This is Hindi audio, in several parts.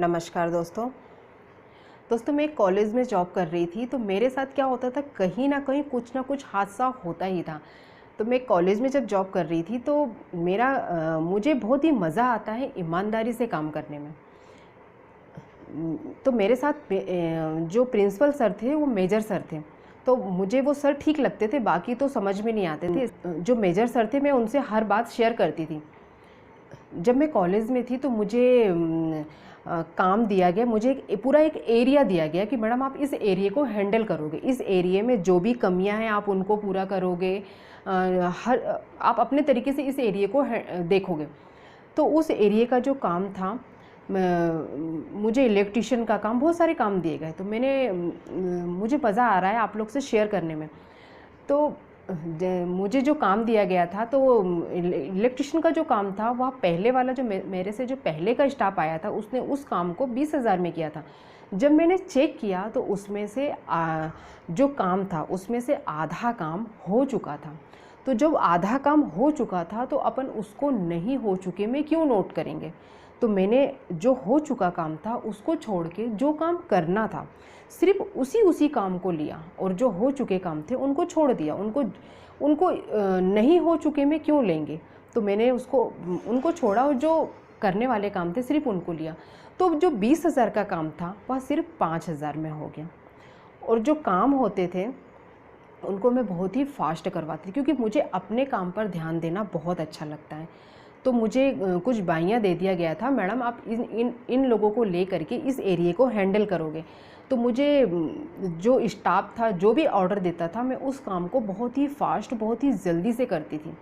नमस्कार दोस्तों मैं कॉलेज में जॉब कर रही थी। तो मेरे साथ क्या होता था, कहीं ना कहीं कुछ ना कुछ हादसा होता ही था। तो मैं कॉलेज में जब जॉब कर रही थी तो मुझे बहुत ही मज़ा आता है ईमानदारी से काम करने में। तो मेरे साथ जो प्रिंसिपल सर थे वो मेजर सर थे। तो मुझे वो सर ठीक लगते थे, बाकी तो समझ में नहीं आते थे। जो मेजर सर थे मैं उनसे हर बात शेयर करती थी। जब मैं कॉलेज में थी तो मुझे काम दिया गया, मुझे पूरा एक एरिया दिया गया कि मैडम आप इस एरिया को हैंडल करोगे, इस एरिया में जो भी कमियां हैं आप उनको पूरा करोगे, आप अपने तरीके से इस एरिया को देखोगे। तो उस एरिया का जो काम था, मुझे इलेक्ट्रिशियन का काम, बहुत सारे काम दिए गए। तो मुझे मज़ा आ रहा है आप लोग से शेयर करने में। तो मुझे जो काम दिया गया था, तो इलेक्ट्रिशियन का जो काम था, वह पहले वाला जो मेरे से जो पहले का स्टाफ आया था उसने उस काम को 20,000 में किया था। जब मैंने चेक किया तो उसमें से जो काम था उसमें से आधा काम हो चुका था। तो जब आधा काम हो चुका था तो अपन उसको नहीं हो चुके में क्यों नोट करेंगे। तो मैंने जो हो चुका काम था उसको छोड़ के जो काम करना था सिर्फ उसी काम को लिया, और जो हो चुके काम थे उनको छोड़ दिया। उनको नहीं हो चुके में क्यों लेंगे। तो मैंने उनको छोड़ा और जो करने वाले काम थे सिर्फ उनको लिया। तो जो 20,000 का काम था वह सिर्फ 5,000 में हो गया। और जो काम होते थे उनको मैं बहुत ही फास्ट करवाती थी, क्योंकि मुझे अपने काम पर ध्यान देना बहुत अच्छा लगता है। तो मुझे कुछ बाइयाँ दे दिया गया था, मैडम आप इन लोगों को ले करके इस एरिया को हैंडल करोगे। तो मुझे जो स्टाफ था जो भी ऑर्डर देता था, मैं उस काम को बहुत ही फास्ट, बहुत ही जल्दी से करती थी।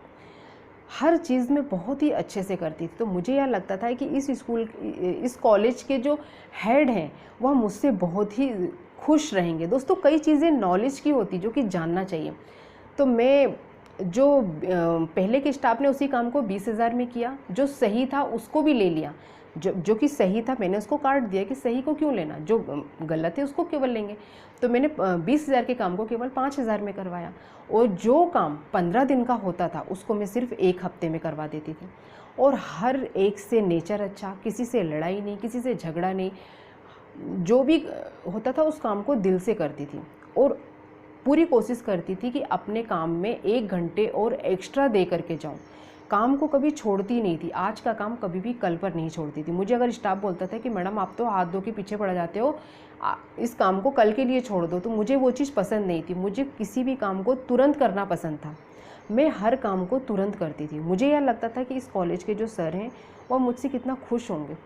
हर चीज़ में बहुत ही अच्छे से करती थी। तो मुझे यह लगता था कि इस कॉलेज के जो हेड हैं वह मुझसे बहुत ही खुश रहेंगे। दोस्तों, कई चीज़ें नॉलेज की होती जो कि जानना चाहिए। तो मैं जो पहले के स्टाफ ने उसी काम को 20,000 में किया, जो सही था उसको भी ले लिया। जो कि सही था मैंने उसको काट दिया कि सही को क्यों लेना, जो गलत है उसको केवल लेंगे। तो मैंने 20,000 के काम को केवल 5,000 में करवाया, और जो काम 15 दिन का होता था उसको मैं सिर्फ 1 हफ्ते में करवा देती थी। और हर एक से नेचर अच्छा, किसी से लड़ाई नहीं, किसी से झगड़ा नहीं। जो भी होता था उस काम को दिल से करती थी, और पूरी कोशिश करती थी कि अपने काम में 1 घंटे और एक्स्ट्रा दे करके जाऊं। काम को कभी छोड़ती नहीं थी, आज का काम कभी भी कल पर नहीं छोड़ती थी। मुझे अगर स्टाफ बोलता था कि मैडम आप तो हाथ धो के पीछे पड़ जाते हो, इस काम को कल के लिए छोड़ दो, तो मुझे वो चीज़ पसंद नहीं थी। मुझे किसी भी काम को तुरंत करना पसंद था। मैं हर काम को तुरंत करती थी। मुझे यह लगता था कि इस कॉलेज के जो सर हैं वो मुझसे कितना खुश होंगे।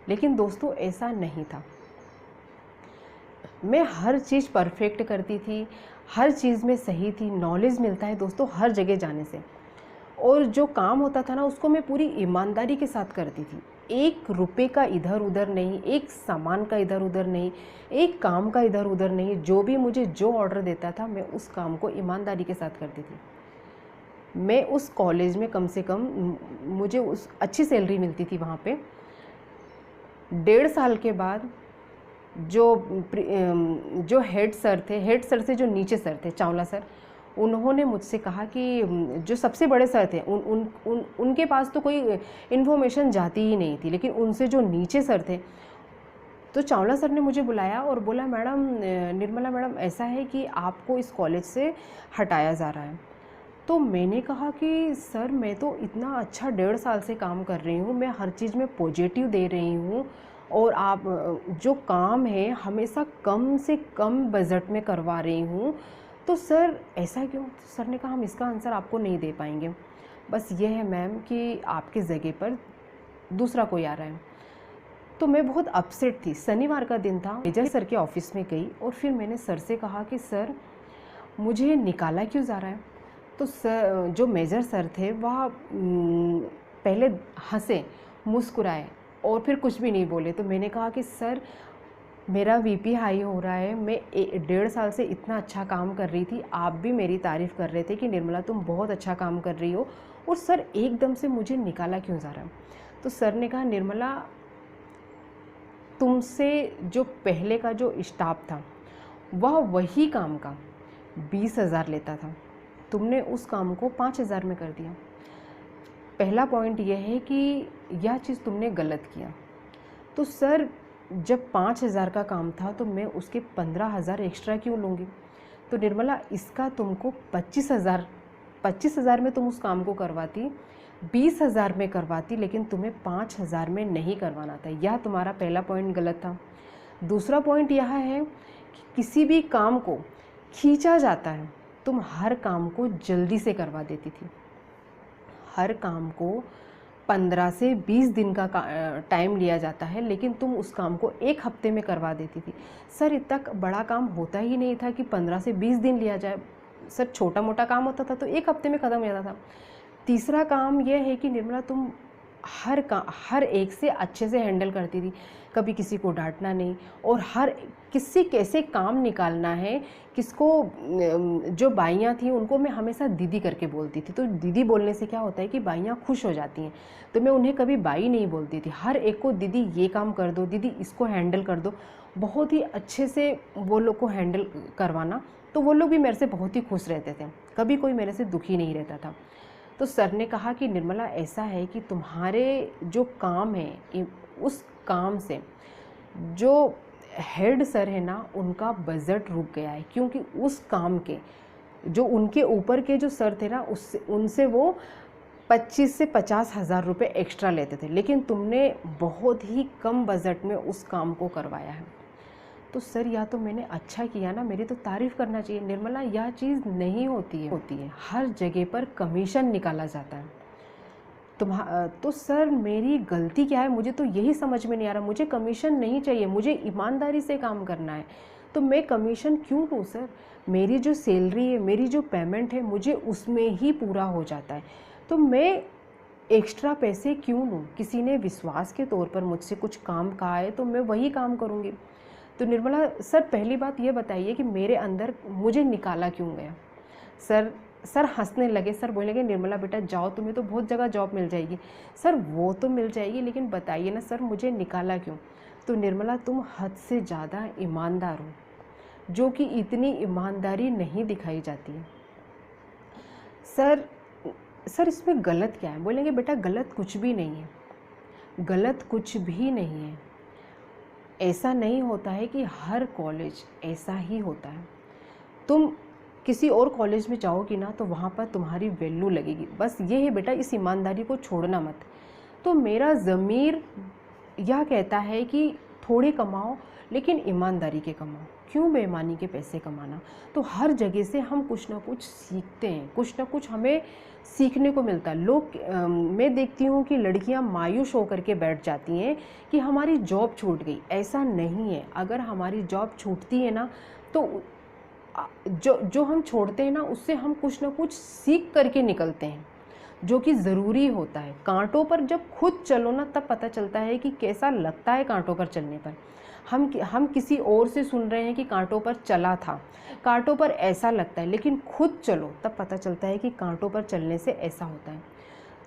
लेकिन दोस्तों, ऐसा नहीं था। मैं हर चीज़ परफेक्ट करती थी, हर चीज़ में सही थी। नॉलेज मिलता है दोस्तों हर जगह जाने से। और जो काम होता था ना उसको मैं पूरी ईमानदारी के साथ करती थी। 1 रुपये का इधर उधर नहीं, एक सामान का इधर उधर नहीं, एक काम का इधर उधर नहीं। जो भी मुझे जो ऑर्डर देता था मैं उस काम को ईमानदारी के साथ करती थी। मैं उस कॉलेज में कम से कम मुझे उस अच्छी सैलरी मिलती थी वहाँ पे। 1.5 साल के बाद जो हेड सर से जो नीचे सर थे, चावला सर, उन्होंने मुझसे कहा कि जो सबसे बड़े सर थे उनके पास तो कोई इन्फॉर्मेशन जाती ही नहीं थी, लेकिन उनसे जो नीचे सर थे, तो चावला सर ने मुझे बुलाया और बोला, मैडम निर्मला मैडम, ऐसा है कि आपको इस कॉलेज से हटाया जा रहा है। तो मैंने कहा कि सर मैं तो इतना अच्छा 1.5 साल से काम कर रही हूँ, मैं हर चीज़ में पॉजिटिव दे रही हूँ, और आप जो काम है हमेशा कम से कम बजट में करवा रही हूँ, तो सर ऐसा क्यों। तो सर ने कहा, हम इसका आंसर आपको नहीं दे पाएंगे, बस ये है मैम कि आपकी जगह पर दूसरा कोई आ रहा है। तो मैं बहुत अपसेट थी। शनिवार का दिन था, मेजर सर के ऑफिस में गई और फिर मैंने सर से कहा कि सर मुझे निकाला क्यों जा रहा है। तो सर, जो मेजर सर थे, वह पहले हंसे, मुस्कुराए और फिर कुछ भी नहीं बोले। तो मैंने कहा कि सर मेरा वीपी हाई हो रहा है, मैं 1.5 साल से इतना अच्छा काम कर रही थी, आप भी मेरी तारीफ़ कर रहे थे कि निर्मला तुम बहुत अच्छा काम कर रही हो, और सर एकदम से मुझे निकाला क्यों जा रहा है। तो सर ने कहा, निर्मला तुमसे जो पहले का जो स्टाफ था वह वही काम का 20,000 लेता था, तुमने उस काम को 5,000 में कर दिया। पहला पॉइंट यह है कि यह चीज़ तुमने गलत किया। तो सर जब 5,000 का काम था तो मैं उसके 15,000 एक्स्ट्रा क्यों लूँगी? तो निर्मला, इसका तुमको 25,000 में तुम उस काम को करवाती, 20,000 में करवाती, लेकिन तुम्हें 5,000 में नहीं करवाना था। यह तुम्हारा पहला पॉइंट गलत था। दूसरा पॉइंट यह है कि किसी भी काम को खींचा जाता है। तुम हर काम को जल्दी से करवा देती थी। हर काम को 15 से 20 दिन का टाइम लिया जाता है, लेकिन तुम उस काम को 1 हफ्ते में करवा देती थी। सर, इतना बड़ा काम होता ही नहीं था कि 15 से 20 दिन लिया जाए। सर, छोटा मोटा काम होता था तो 1 हफ्ते में ख़त्म हो जाता था। तीसरा काम यह है कि निर्मला, तुम हर एक से अच्छे से हैंडल करती थी। कभी किसी को डांटना नहीं, और हर किससे कैसे काम निकालना है, किसको, जो बाइयाँ थी उनको मैं हमेशा दीदी करके बोलती थी। तो दीदी बोलने से क्या होता है कि बाइयाँ खुश हो जाती हैं, तो मैं उन्हें कभी बाई नहीं बोलती थी। हर एक को दीदी ये काम कर दो, दीदी इसको हैंडल कर दो, बहुत ही अच्छे से वो लोग को हैंडल करवाना। तो वो लोग भी मेरे से बहुत ही खुश रहते थे, कभी कोई मेरे से दुखी नहीं रहता था। तो सर ने कहा कि निर्मला, ऐसा है कि तुम्हारे जो काम है उस काम से जो हेड सर है ना, उनका बजट रुक गया है, क्योंकि उस काम के जो उनके ऊपर के जो सर थे ना, उनसे वो 25 से 50,000 रुपये एक्स्ट्रा लेते थे, लेकिन तुमने बहुत ही कम बजट में उस काम को करवाया है। तो सर, या तो मैंने अच्छा किया ना, मेरी तो तारीफ़ करना चाहिए। निर्मला, यह चीज़ नहीं होती है। हर जगह पर कमीशन निकाला जाता है। तो सर, मेरी गलती क्या है? मुझे तो यही समझ में नहीं आ रहा। मुझे कमीशन नहीं चाहिए, मुझे ईमानदारी से काम करना है। तो मैं कमीशन क्यों लूँ सर? मेरी जो सैलरी है, मेरी जो पेमेंट है, मुझे उसमें ही पूरा हो जाता है। तो मैं एक्स्ट्रा पैसे क्यों लूँ? किसी ने विश्वास के तौर पर मुझसे कुछ काम कहा है तो मैं वही काम करूँगी। तो निर्मला सर, पहली बात ये बताइए कि मेरे अंदर मुझे निकाला क्यों गया? सर हंसने लगे। सर बोलने लगे, निर्मला बेटा जाओ, तुम्हें तो बहुत जगह जॉब मिल जाएगी। सर वो तो मिल जाएगी, लेकिन बताइए ना सर, मुझे निकाला क्यों? तो निर्मला, तुम हद से ज़्यादा ईमानदार हो, जो कि इतनी ईमानदारी नहीं दिखाई जाती है। सर इसमें गलत क्या है? बोलेंगे बेटा गलत कुछ भी नहीं है, गलत कुछ भी नहीं है। ऐसा नहीं होता है कि हर कॉलेज ऐसा ही होता है। तुम किसी और कॉलेज में जाओगी ना तो वहाँ पर तुम्हारी वैल्यू लगेगी। बस ये है बेटा, इस ईमानदारी को छोड़ना मत। तो मेरा ज़मीर यह कहता है कि थोड़े कमाओ, लेकिन ईमानदारी के कमाओ। क्यों बेईमानी के पैसे कमाना? तो हर जगह से हम कुछ ना कुछ सीखते हैं, कुछ ना कुछ हमें सीखने को मिलता है। मैं देखती हूँ कि लड़कियाँ मायूस होकर के बैठ जाती हैं कि हमारी जॉब छूट गई। ऐसा नहीं है। अगर हमारी जॉब छूटती है ना, तो जो हम छोड़ते हैं ना, उससे हम कुछ ना कुछ सीख करके निकलते हैं, जो कि ज़रूरी होता है। कांटों पर जब खुद चलो ना, तब पता चलता है कि कैसा लगता है कांटों पर चलने पर। हम किसी और से सुन रहे हैं कि कांटों पर चला था, कांटों पर ऐसा लगता है, लेकिन खुद चलो तब पता चलता है कि कांटों पर चलने से ऐसा होता है।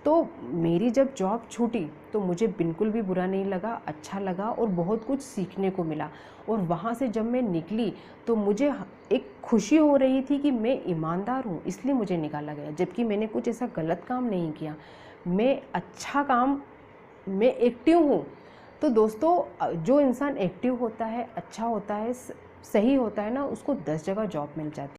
तो मेरी जब जॉब छूटी तो मुझे बिल्कुल भी बुरा नहीं लगा, अच्छा लगा और बहुत कुछ सीखने को मिला। और वहाँ से जब मैं निकली तो मुझे एक खुशी हो रही थी कि मैं ईमानदार हूँ, इसलिए मुझे निकाला गया, जबकि मैंने कुछ ऐसा गलत काम नहीं किया। मैं एक्टिव हूँ। तो दोस्तों, जो इंसान एक्टिव होता है, अच्छा होता है, सही होता है ना, उसको 10 जगह जॉब मिल जाती है।